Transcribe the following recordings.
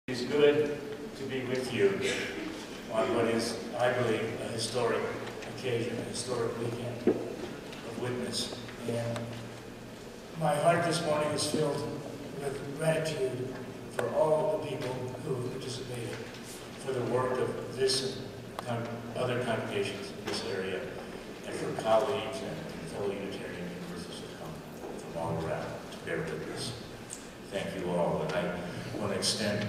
It is good to be with you on what is, I believe, a historic occasion, a historic weekend of witness. And my heart this morning is filled with gratitude for all the people who participated, for the work of this and other congregations in this area, and for colleagues and fellow Unitarian Universalists who come from all around to bear witness. Thank you all. And I want to extend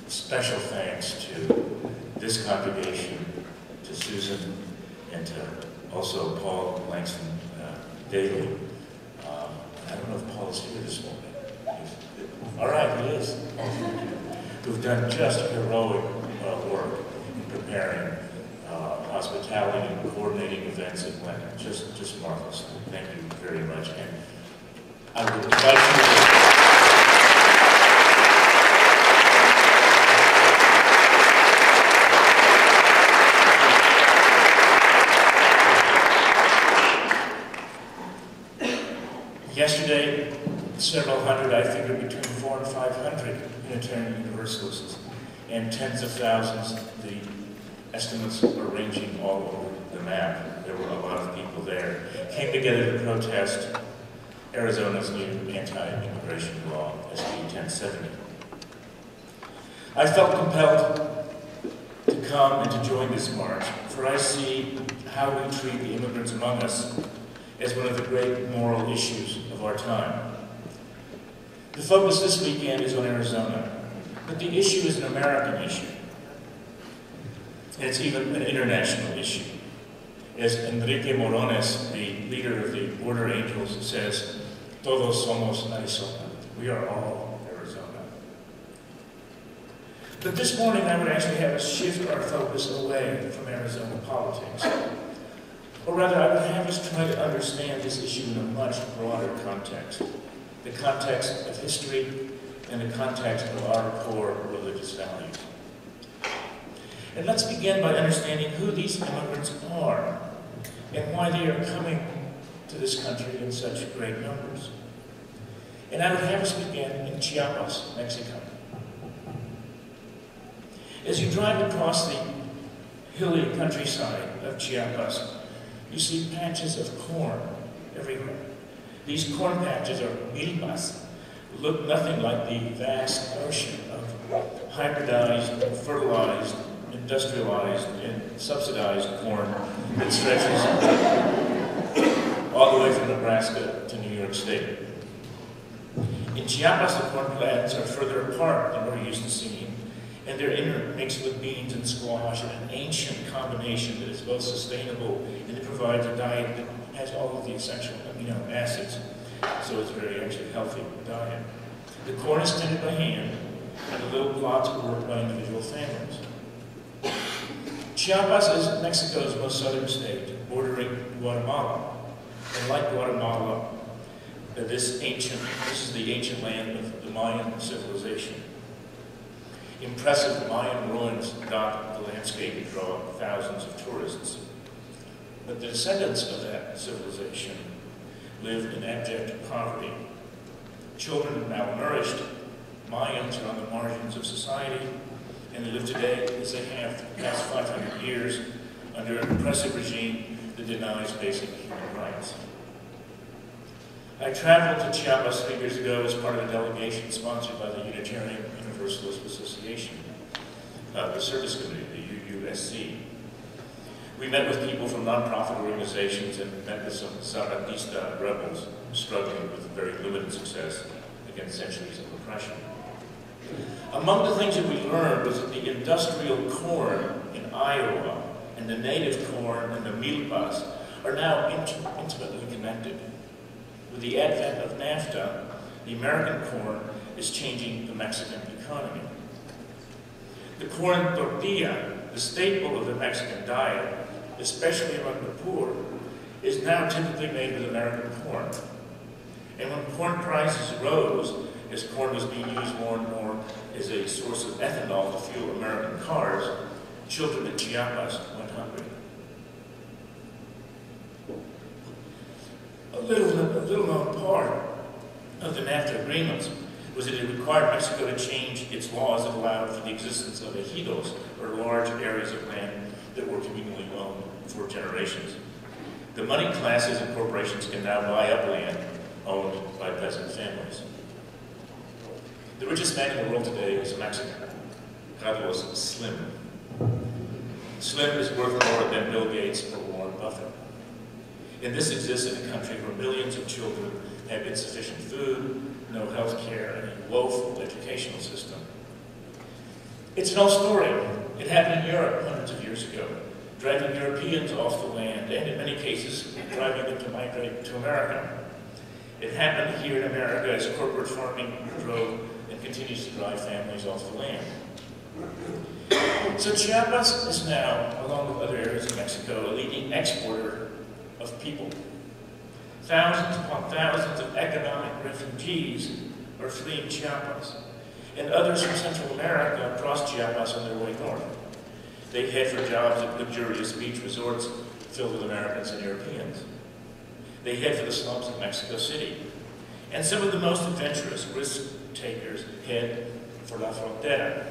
special thanks to this congregation, to Susan, and to also Paul Langston Daly. I don't know if Paul is here this morning. All right, he is. Who've done just heroic work in preparing hospitality and coordinating events at Lent. Just marvelous. Thank you very much. And I would invite you to yesterday, several hundred, I figured between 400 and 500 Unitarian Universalists, and tens of thousands. The estimates are ranging all over the map. There were a lot of people there. Came together to protest Arizona's new anti-immigration law, SB 1070. I felt compelled to come and to join this march, for I see how we treat the immigrants among us as one of the great moral issues of our time. The focus this weekend is on Arizona, but the issue is an American issue. And it's even an international issue. As Rev Morales, the leader of the Border Angels, says, "Todos somos Arizona." We are all Arizona. But this morning I would actually have us shift our focus away from Arizona politics. Or rather, I would have us try to understand this issue in a much broader context. The context of history and the context of our core religious values. And let's begin by understanding who these immigrants are and why they are coming to this country in such great numbers. And I would have us begin in Chiapas, Mexico. As you drive across the hilly countryside of Chiapas, you see patches of corn everywhere. These corn patches are milpas, look nothing like the vast ocean of hybridized, fertilized, industrialized, and subsidized corn that stretches all the way from Nebraska to New York State. In Chiapas, the corn plants are further apart than we're used to seeing, and they're intermixed with beans and squash in an ancient combination that is both sustainable and it provides a diet that has all of the essential amino acids. So it's a very actually healthy diet. The corn is tended by hand, and the little plots are worked by individual families. Chiapas is Mexico's most southern state, bordering Guatemala. And like Guatemala, this is the ancient land of the Mayan civilization. Impressive Mayan ruins dot the landscape and draw thousands of tourists. But the descendants of that civilization live in abject poverty. Children are malnourished. Mayans are on the margins of society, and they live today as they have for the past 500 years under an oppressive regime that denies basic human rights. I traveled to Chiapas 3 years ago as part of a delegation sponsored by the Unitarian Universalist Association, the Service Committee, the UUSC. We met with people from nonprofit organizations and met with some Zapatista rebels struggling with very limited success against centuries of oppression. Among the things that we learned was that the industrial corn in Iowa and the native corn and the milpas are now intimately connected. With the advent of NAFTA, the American corn is changing the Mexican economy. The corn tortilla, the staple of the Mexican diet, especially among the poor, is now typically made with American corn. And when corn prices rose, as corn was being used more and more as a source of ethanol to fuel American cars, children in Chiapas went hungry. A little known part of the NAFTA agreements was that it required Mexico to change its laws that allowed for the existence of ejidos, or large areas of land that were communally owned for generations. The money classes and corporations can now buy up land owned by peasant families. The richest man in the world today is a Mexican, Carlos Slim. Slim is worth more than Bill Gates or Warren Buffett. And this exists in a country where millions of children have insufficient food, no health care, and a woeful educational system. It's an old story. It happened in Europe hundreds of years ago, driving Europeans off the land, and in many cases, driving them to migrate to America. It happened here in America as corporate farming drove and continues to drive families off the land. So Chiapas is now, along with other areas of Mexico, a leading exporter of people. Thousands upon thousands of economic refugees are fleeing Chiapas, and others from Central America cross Chiapas on their way north. They head for jobs at luxurious beach resorts filled with Americans and Europeans. They head for the slums of Mexico City. And some of the most adventurous risk-takers head for La Frontera,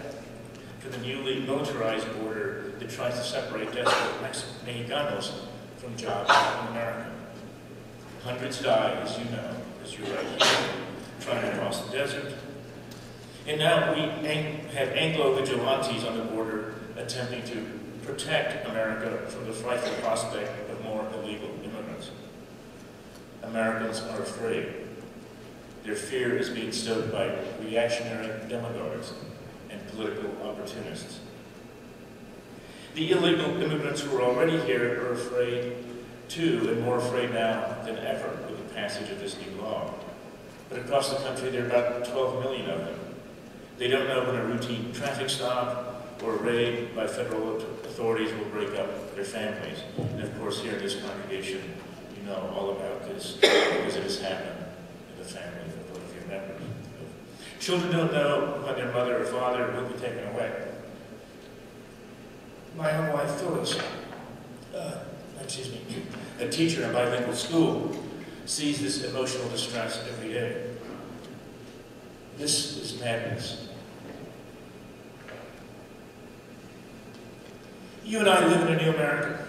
to the newly militarized border that tries to separate desperate Mexicanos from jobs in America. Hundreds die, as you know, as you're right here, trying to cross the desert. And now we have Anglo vigilantes on the border attempting to protect America from the frightful prospect of more illegal immigrants. Americans are afraid. Their fear is being stoked by reactionary demagogues and political opportunists. The illegal immigrants who are already here are afraid too, and more afraid now than ever with the passage of this new law. But across the country, there are about 12 million of them. They don't know when a routine traffic stop or a raid by federal authorities will break up their families. And of course, here in this congregation, you know all about this because it has happened in the family of one of your members. Children don't know when their mother or father will be taken away. My own wife, Phyllis, a teacher in a bilingual school, sees this emotional distress every day. This is madness. You and I live in a new America.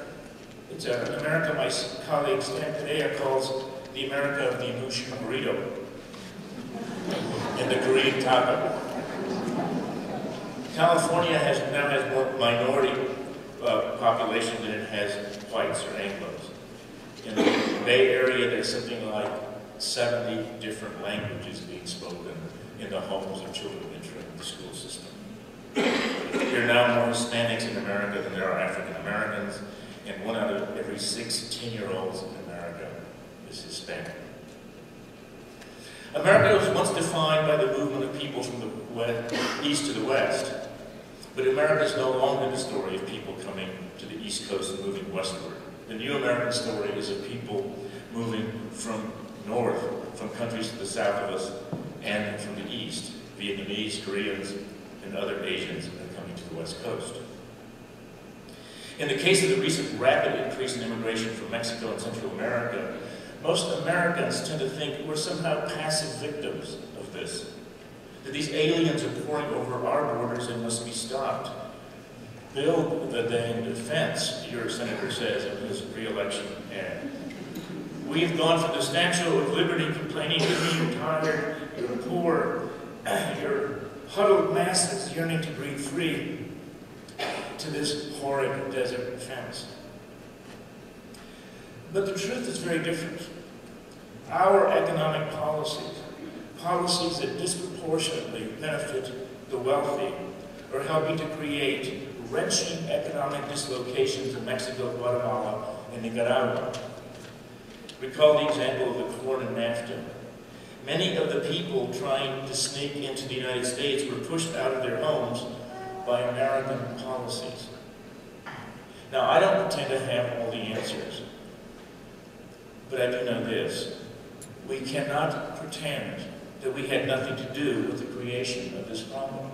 It's an America my colleague Stan Padilla calls the America of the emotional burrito and the Korean taco. California now has more minority population than it has whites or Anglos. In the Bay Area, there's something like 70 different languages being spoken in the homes of children entering the school system. There are now more Hispanics in America than there are African Americans, and 1 out of every 6 10-year-olds in America is Hispanic. America was once defined by the movement of people from the east to the west, but America is no longer the story of people coming to the East Coast and moving westward. The new American story is of people moving from north, from countries to the south of us, and from the east, Vietnamese, Koreans, and other Asians that are coming to the West Coast. In the case of the recent rapid increase in immigration from Mexico and Central America, most Americans tend to think we're somehow passive victims of this, that these aliens are pouring over our borders and must be stopped. Build the danged fence, your senator says in his re-election ad. We have gone from the Statue of Liberty complaining to me, you're tired, you're poor, you're huddled masses yearning to breathe free, to this horrid desert fence. But the truth is very different. Our economic policies, policies that disproportionately benefit the wealthy, are helping to create wrenching economic dislocations in Mexico, Guatemala, and Nicaragua. Recall the example of the corn and NAFTA. Many of the people trying to sneak into the United States were pushed out of their homes by American policies. Now, I don't pretend to have all the answers, but I do know this. We cannot pretend that we had nothing to do with the creation of this problem.